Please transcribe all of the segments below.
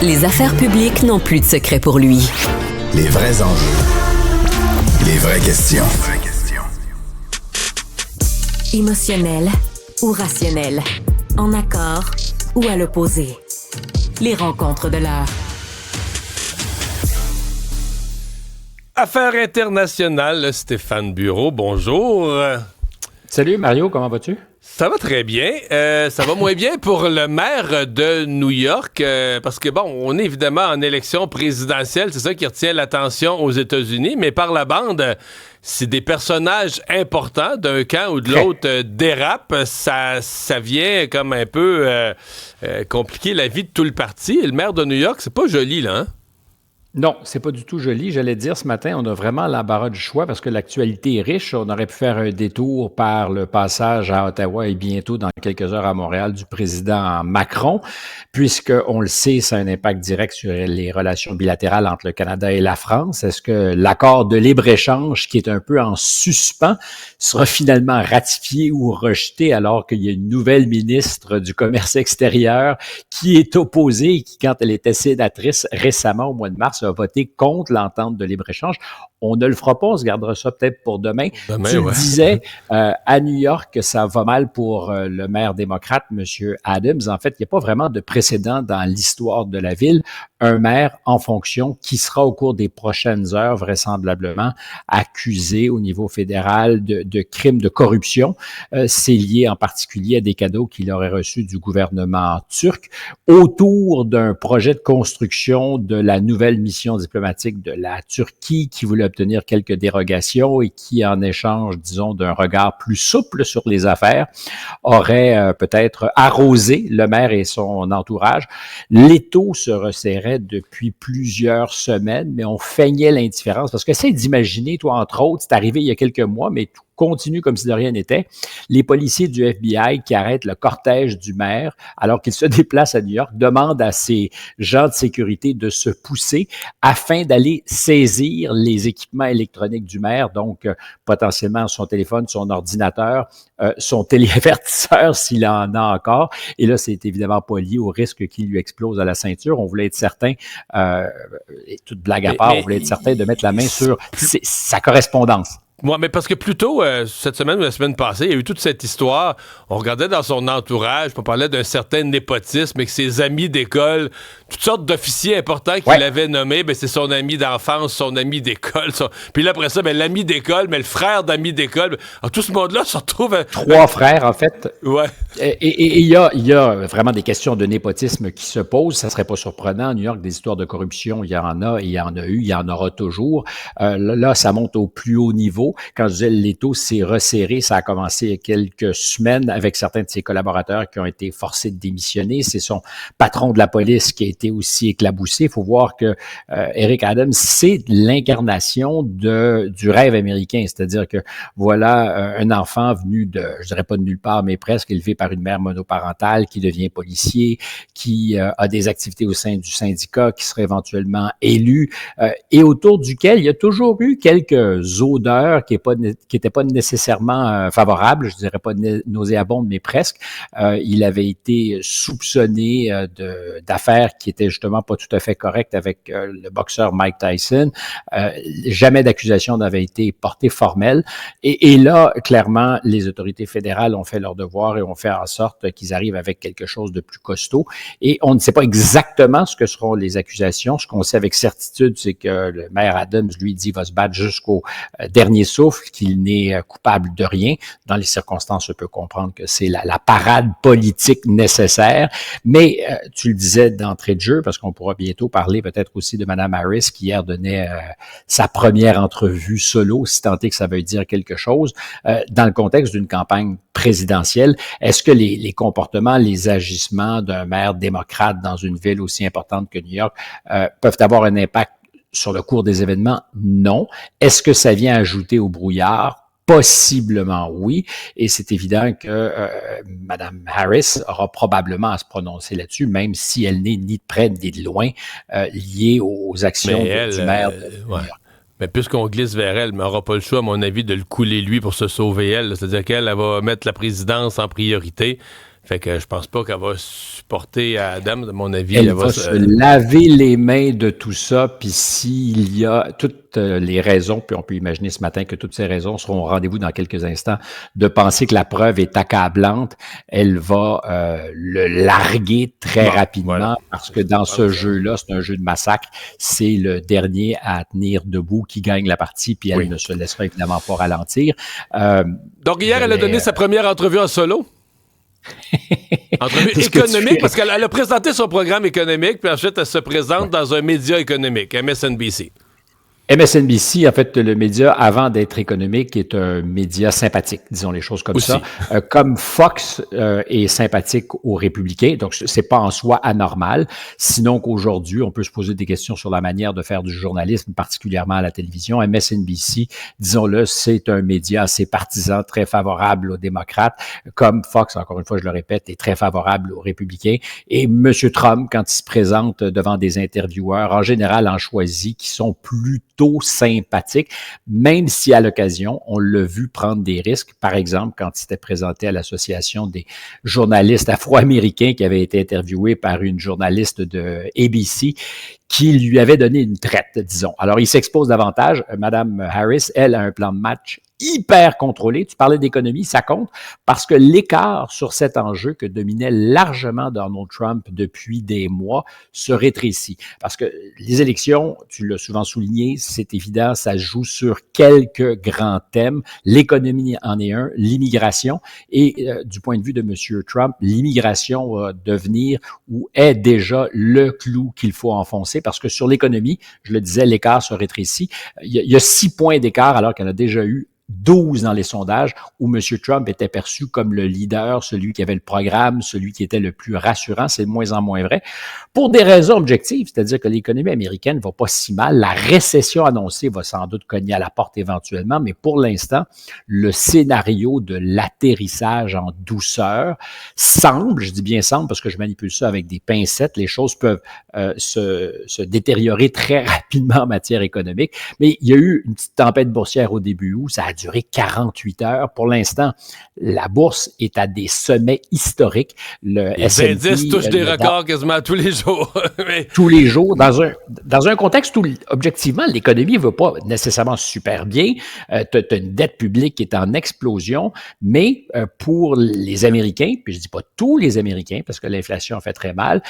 Les affaires publiques n'ont plus de secret pour lui. Les vrais enjeux. Les vraies questions. Émotionnel ou rationnel? En accord ou à l'opposé? Les rencontres de l'heure. Affaires internationales, Stéphane Bureau, bonjour. Salut Mario, comment vas-tu? Ça va très bien. Ça va moins bien pour le maire de New York, parce que, bon, on est évidemment en élection présidentielle, c'est ça qui retient l'attention aux États-Unis, mais par la bande, si des personnages importants d'un camp ou de l'autre dérapent, ça vient comme un peu compliquer la vie de tout le parti. Et le maire de New York, c'est pas joli, là, hein? Non, c'est pas du tout joli. J'allais dire ce matin, on a vraiment l'embarras du choix parce que l'actualité est riche. On aurait pu faire un détour par le passage à Ottawa et bientôt dans quelques heures à Montréal du président Macron, puisque on le sait, ça a un impact direct sur les relations bilatérales entre le Canada et la France. Est-ce que l'accord de libre-échange, qui est un peu en suspens, sera finalement ratifié ou rejeté alors qu'il y a une nouvelle ministre du Commerce extérieur qui est opposée et qui, quand elle était sénatrice récemment au mois de mars, a voté contre l'entente de libre-échange. On ne le fera pas, on se gardera ça peut-être pour demain. Tu le disais, à New York, ça va mal pour le maire démocrate, M. Adams. En fait, il n'y a pas vraiment de précédent dans l'histoire de la ville. Un maire en fonction qui sera au cours des prochaines heures vraisemblablement accusé au niveau fédéral de crimes de corruption. C'est lié en particulier à des cadeaux qu'il aurait reçus du gouvernement turc autour d'un projet de construction de la nouvelle mission diplomatique de la Turquie qui voulait obtenir quelques dérogations et qui, en échange, disons, d'un regard plus souple sur les affaires, aurait peut-être arrosé le maire et son entourage. L'étau se resserrait depuis plusieurs semaines, mais on feignait l'indifférence. Parce que essaie d'imaginer, toi, entre autres, c'est arrivé il y a quelques mois, mais tout continue comme si de rien n'était. Les policiers du FBI qui arrêtent le cortège du maire alors qu'il se déplace à New York demandent à ces gens de sécurité de se pousser afin d'aller saisir les équipements électroniques du maire, donc potentiellement son téléphone, son ordinateur, son téléavertisseur s'il en a encore. Et là, c'est évidemment pas lié au risque qu'il lui explose à la ceinture. On voulait être certain, et toute blague à part, on voulait être certain de mettre la main sur sa correspondance. Ouais, mais parce que plus tôt, cette semaine ou la semaine passée, il y a eu toute cette histoire. On regardait dans son entourage, on parlait d'un certain népotisme et que ses amis d'école, toutes sortes d'officiers importants qu'il avait nommés, ben c'est son ami d'enfance, son ami d'école. Puis là, après ça, ben, l'ami d'école, mais le frère d'ami d'école. Alors, tout ce monde-là se retrouve... Trois frères, en fait. Ouais. Et il y a vraiment des questions de népotisme qui se posent. Ça serait pas surprenant. À New York, des histoires de corruption, il y en a, et il y en a eu, il y en aura toujours. Là, ça monte au plus haut niveau. Quand je disais l'étau s'est resserré, ça a commencé il y a quelques semaines avec certains de ses collaborateurs qui ont été forcés de démissionner. C'est son patron de la police qui a été aussi éclaboussé. Il faut voir que Eric Adams, c'est l'incarnation du rêve américain. C'est-à-dire que voilà un enfant venu de, je dirais pas de nulle part, mais presque élevé par une mère monoparentale qui devient policier, qui a des activités au sein du syndicat, qui serait éventuellement élu, et autour duquel il y a toujours eu quelques odeurs qui n'étaient pas nécessairement favorables, je dirais pas nauséabondes, mais presque. Il avait été soupçonné d'affaires qui étaient justement pas tout à fait correctes avec le boxeur Mike Tyson. Jamais d'accusation n'avait été portée formelle. Et là, clairement, les autorités fédérales ont fait leur devoir et ont fait en sorte qu'ils arrivent avec quelque chose de plus costaud. Et on ne sait pas exactement ce que seront les accusations. Ce qu'on sait avec certitude, c'est que le maire Adams, lui, dit va se battre jusqu'au dernier souffle, qu'il n'est coupable de rien. Dans les circonstances, on peut comprendre que c'est la parade politique nécessaire. Mais tu le disais d'entrée de jeu, parce qu'on pourra bientôt parler peut-être aussi de Mme Harris, qui hier donnait sa première entrevue solo, si tant est que ça veut dire quelque chose, dans le contexte d'une campagne présidentielle. Est-ce que les comportements, les agissements d'un maire démocrate dans une ville aussi importante que New York peuvent avoir un impact sur le cours des événements? Non. Est-ce que ça vient ajouter au brouillard? Possiblement oui, et c'est évident que Mme Harris aura probablement à se prononcer là-dessus, même si elle n'est ni de près ni de loin liée aux actions du maire de New York. Mais puisqu'on glisse vers elle, elle n'aura pas le choix, à mon avis, de le couler lui pour se sauver elle. C'est-à-dire qu'elle va mettre la présidence en priorité. Fait que je pense pas qu'elle va supporter Adam, de mon avis. Elle va se laver les mains de tout ça, puis s'il y a toutes les raisons, puis on peut imaginer ce matin que toutes ces raisons seront au rendez-vous dans quelques instants, de penser que la preuve est accablante, elle va le larguer très rapidement, parce que dans ce jeu-là, c'est un jeu de massacre, c'est le dernier à tenir debout qui gagne la partie, puis elle ne se laissera évidemment pas ralentir. Donc hier, elle a donné sa première entrevue en solo? Entrevue économique, parce qu'elle a présenté son programme économique, puis ensuite elle se présente dans un média économique, MSNBC. MSNBC, en fait, le média, avant d'être économique, est un média sympathique, disons les choses comme ça. Comme Fox est sympathique aux républicains, donc c'est pas en soi anormal. Sinon qu'aujourd'hui, on peut se poser des questions sur la manière de faire du journalisme, particulièrement à la télévision. MSNBC, disons-le, c'est un média assez partisan, très favorable aux démocrates. Comme Fox, encore une fois, je le répète, est très favorable aux républicains. Et M. Trump, quand il se présente devant des intervieweurs, en général, en choisit qui sont plutôt sympathique, même si à l'occasion, on l'a vu prendre des risques. Par exemple, quand il s'était présenté à l'Association des journalistes afro-américains qui avait été interviewé par une journaliste de ABC qui lui avait donné une traite, disons. Alors, il s'expose davantage. Madame Harris, elle, a un plan de match hyper contrôlé. Tu parlais d'économie, ça compte parce que l'écart sur cet enjeu que dominait largement Donald Trump depuis des mois se rétrécit. Parce que les élections, tu l'as souvent souligné, c'est évident, ça joue sur quelques grands thèmes. L'économie en est un, l'immigration. Et du point de vue de M. Trump, l'immigration va devenir ou est déjà le clou qu'il faut enfoncer parce que sur l'économie, je le disais, l'écart se rétrécit. Il y a 6 points d'écart alors qu'il y en a déjà eu 12 dans les sondages où M. Trump était perçu comme le leader, celui qui avait le programme, celui qui était le plus rassurant. C'est de moins en moins vrai. Pour des raisons objectives, c'est-à-dire que l'économie américaine va pas si mal. La récession annoncée va sans doute cogner à la porte éventuellement, mais pour l'instant, le scénario de l'atterrissage en douceur semble, je dis bien semble parce que je manipule ça avec des pincettes, les choses peuvent se détériorer très rapidement en matière économique, mais il y a eu une petite tempête boursière au début où ça a duré 48 heures. Pour l'instant, la bourse est à des sommets historiques. Les indices touchent des records quasiment tous les jours. Tous les jours, dans un contexte où, objectivement, l'économie ne va pas nécessairement super bien. Tu as une dette publique qui est en explosion, mais pour les Américains, puis je dis pas tous les Américains, parce que l'inflation fait très mal,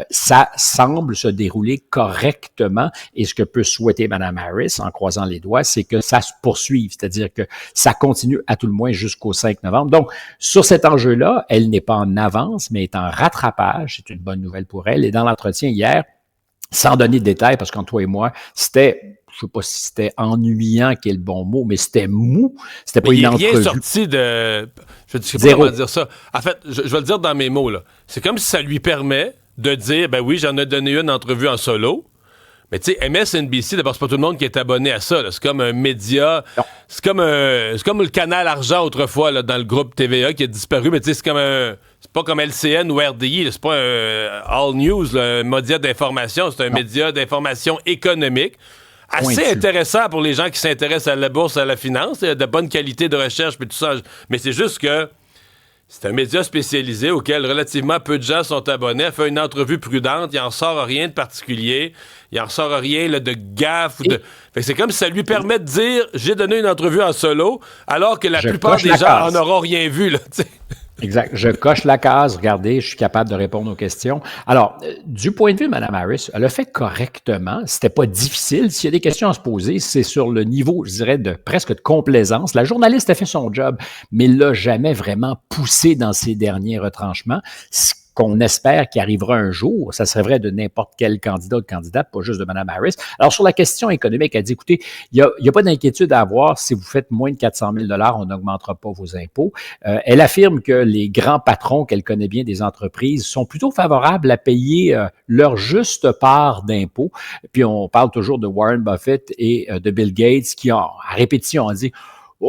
ça semble se dérouler correctement. Et ce que peut souhaiter Mme Harris, en croisant les doigts, c'est que ça se poursuive, c'est-à-dire que ça continue à tout le moins jusqu'au 5 novembre. Donc, sur cet enjeu-là, elle n'est pas en avance, mais est en rattrapage. C'est une bonne nouvelle pour elle. Et dans l'entretien hier, sans donner de détails, parce qu'entre toi et moi, c'était, je sais pas si c'était ennuyant, qui est le bon mot, mais c'était mou. C'était pas une entrevue. Il est sorti de... Je ne sais pas comment dire ça. En fait, je vais le dire dans mes mots, là. C'est comme si ça lui permet de dire, ben oui, j'en ai donné une entrevue en solo. Mais tu sais, MSNBC, d'abord, c'est pas tout le monde qui est abonné à ça. Là. C'est comme un média. C'est comme le canal Argent autrefois là, dans le groupe TVA qui a disparu. Mais tu sais, c'est pas comme LCN ou RDI. Là. C'est pas un All News, là, un média d'information. C'est un média d'information économique. Assez intéressant pour les gens qui s'intéressent à la bourse, à la finance. Il y a de bonne qualité de recherche puis tout ça. Mais c'est juste que c'est un média spécialisé auquel relativement peu de gens sont abonnés. Elle fait une entrevue prudente. Il n'en sort rien de particulier. Il n'en sort rien là, de gaffe. Fait que c'est comme si ça lui permet de dire « J'ai donné une entrevue en solo » alors que la plupart des gens en auront rien vu. Là, t'sais. Exact. Je coche la case. Regardez, je suis capable de répondre aux questions. Alors, du point de vue de Mme Harris, elle a fait correctement. C'était pas difficile. S'il y a des questions à se poser, c'est sur le niveau, je dirais, de presque de complaisance. La journaliste a fait son job, mais l'a jamais vraiment poussé dans ses derniers retranchements. Qu'on espère qu'il arrivera un jour. Ça serait vrai de n'importe quel candidat ou candidate, pas juste de Mme Harris. Alors, sur la question économique, elle dit, écoutez, il y a pas d'inquiétude à avoir. Si vous faites moins de 400 000 $, on n'augmentera pas vos impôts. Elle affirme que les grands patrons qu'elle connaît bien des entreprises sont plutôt favorables à payer leur juste part d'impôts. Puis, on parle toujours de Warren Buffett et de Bill Gates qui, à répétition, ont dit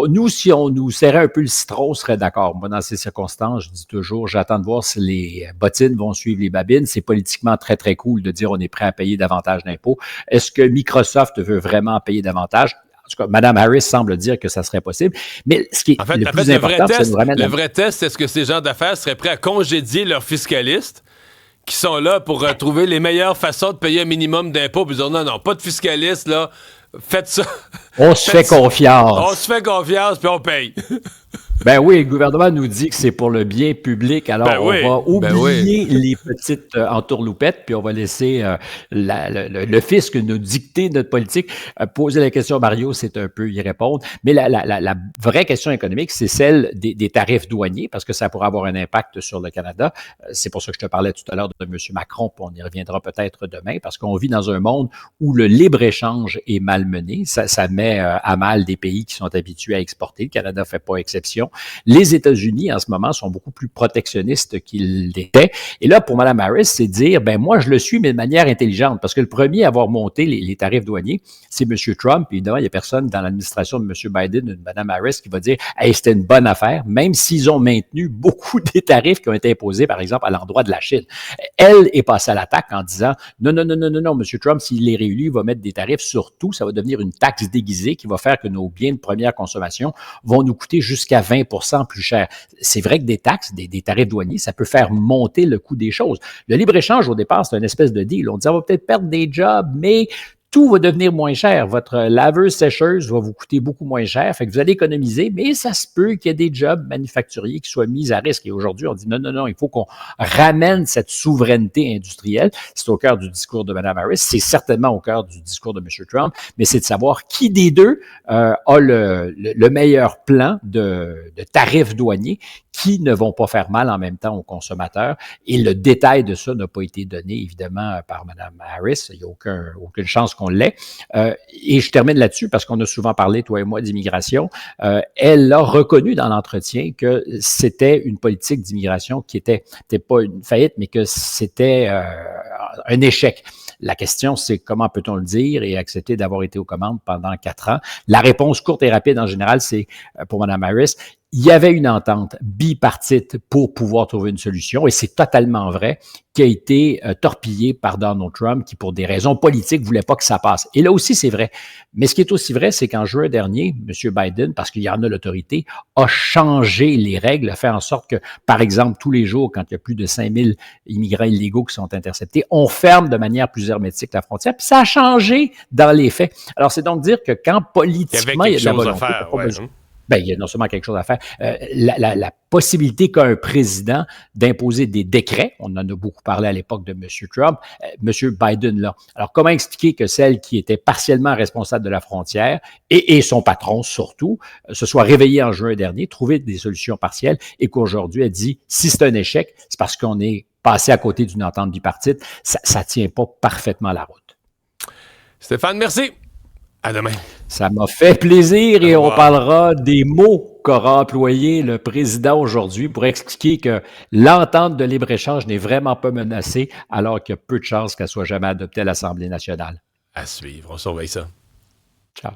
nous, si on nous serrait un peu le citron, on serait d'accord. Moi, dans ces circonstances, je dis toujours, j'attends de voir si les bottines vont suivre les babines. C'est politiquement très, très cool de dire on est prêt à payer davantage d'impôts. Est-ce que Microsoft veut vraiment payer davantage? tout cas, Mme Harris semble dire que ça serait possible. Mais ce qui est le plus important, c'est de nous ramène... Le vrai test, est-ce que ces gens d'affaires seraient prêts à congédier leurs fiscalistes qui sont là pour trouver les meilleures façons de payer un minimum d'impôts, puis dire non, pas de fiscalistes, là, faites ça. On se fait confiance. On se fait confiance, puis on paye. Ben oui, le gouvernement nous dit que c'est pour le bien public, alors on va oublier les petites entourloupettes, puis on va laisser le fisc nous dicter notre politique. Poser la question, Mario, c'est un peu y répondre. Mais la vraie question économique, c'est celle des tarifs douaniers, parce que ça pourrait avoir un impact sur le Canada. C'est pour ça que je te parlais tout à l'heure de M. Macron, puis on y reviendra peut-être demain, parce qu'on vit dans un monde où le libre-échange est malmené. Ça met à mal des pays qui sont habitués à exporter. Le Canada ne fait pas exception. Les États-Unis, en ce moment, sont beaucoup plus protectionnistes qu'ils l'étaient. Et là, pour Mme Harris, c'est dire, ben moi, je le suis, mais de manière intelligente, parce que le premier à avoir monté les tarifs douaniers, c'est M. Trump. Puis évidemment, il n'y a personne dans l'administration de M. Biden ou de Mme Harris qui va dire, hey, c'était une bonne affaire, même s'ils ont maintenu beaucoup des tarifs qui ont été imposés, par exemple, à l'endroit de la Chine. Elle est passée à l'attaque en disant, non, M. Trump, s'il est réélu, il va mettre des tarifs sur tout. Ça va devenir une taxe déguisée qui va faire que nos biens de première consommation vont nous coûter jusqu'à 20% plus cher. C'est vrai que des taxes, des tarifs douaniers, ça peut faire monter le coût des choses. Le libre-échange, au départ, c'est une espèce de deal. On dit, on va peut-être perdre des jobs, mais tout va devenir moins cher. Votre laveuse-sécheuse va vous coûter beaucoup moins cher, fait que vous allez économiser, mais ça se peut qu'il y ait des jobs manufacturiers qui soient mis à risque. Et aujourd'hui, on dit non, il faut qu'on ramène cette souveraineté industrielle. C'est au cœur du discours de Mme Harris, c'est certainement au cœur du discours de M. Trump, mais c'est de savoir qui des deux a le meilleur plan de tarifs douaniers qui ne vont pas faire mal en même temps aux consommateurs. Et le détail de ça n'a pas été donné, évidemment, par Mme Harris. Il n'y a aucune chance qu'on l'ait. Et je termine là-dessus parce qu'on a souvent parlé, toi et moi, d'immigration. Elle a reconnu dans l'entretien que c'était une politique d'immigration qui était pas une faillite, mais que c'était un échec. La question, c'est comment peut-on le dire et accepter d'avoir été aux commandes pendant 4 ans? La réponse courte et rapide, en général, c'est pour Mme Harris, il y avait une entente bipartite pour pouvoir trouver une solution, et c'est totalement vrai, qui a été torpillée par Donald Trump, qui, pour des raisons politiques, voulait pas que ça passe. Et là aussi, c'est vrai. Mais ce qui est aussi vrai, c'est qu'en juin dernier, M. Biden, parce qu'il y en a l'autorité, a changé les règles, a fait en sorte que, par exemple, tous les jours, quand il y a plus de 5000 immigrants illégaux qui sont interceptés, on ferme de manière plus hermétique la frontière, puis ça a changé dans les faits. Alors, c'est donc dire que quand politiquement, il y a de la volonté, il y a non seulement quelque chose à faire, la possibilité qu'a un président d'imposer des décrets, on en a beaucoup parlé à l'époque de M. Trump, M. Biden là. Alors, comment expliquer que celle qui était partiellement responsable de la frontière, et son patron surtout, se soit réveillée en juin dernier, trouver des solutions partielles, et qu'aujourd'hui, elle dit, si c'est un échec, c'est parce qu'on est passé à côté d'une entente bipartite, ça tient pas parfaitement la route. Stéphane, merci. À demain. Ça m'a fait plaisir et on parlera des mots qu'aura employé le président aujourd'hui pour expliquer que l'entente de libre-échange n'est vraiment pas menacée alors qu'il y a peu de chances qu'elle soit jamais adoptée à l'Assemblée nationale. À suivre, on surveille ça. Ciao.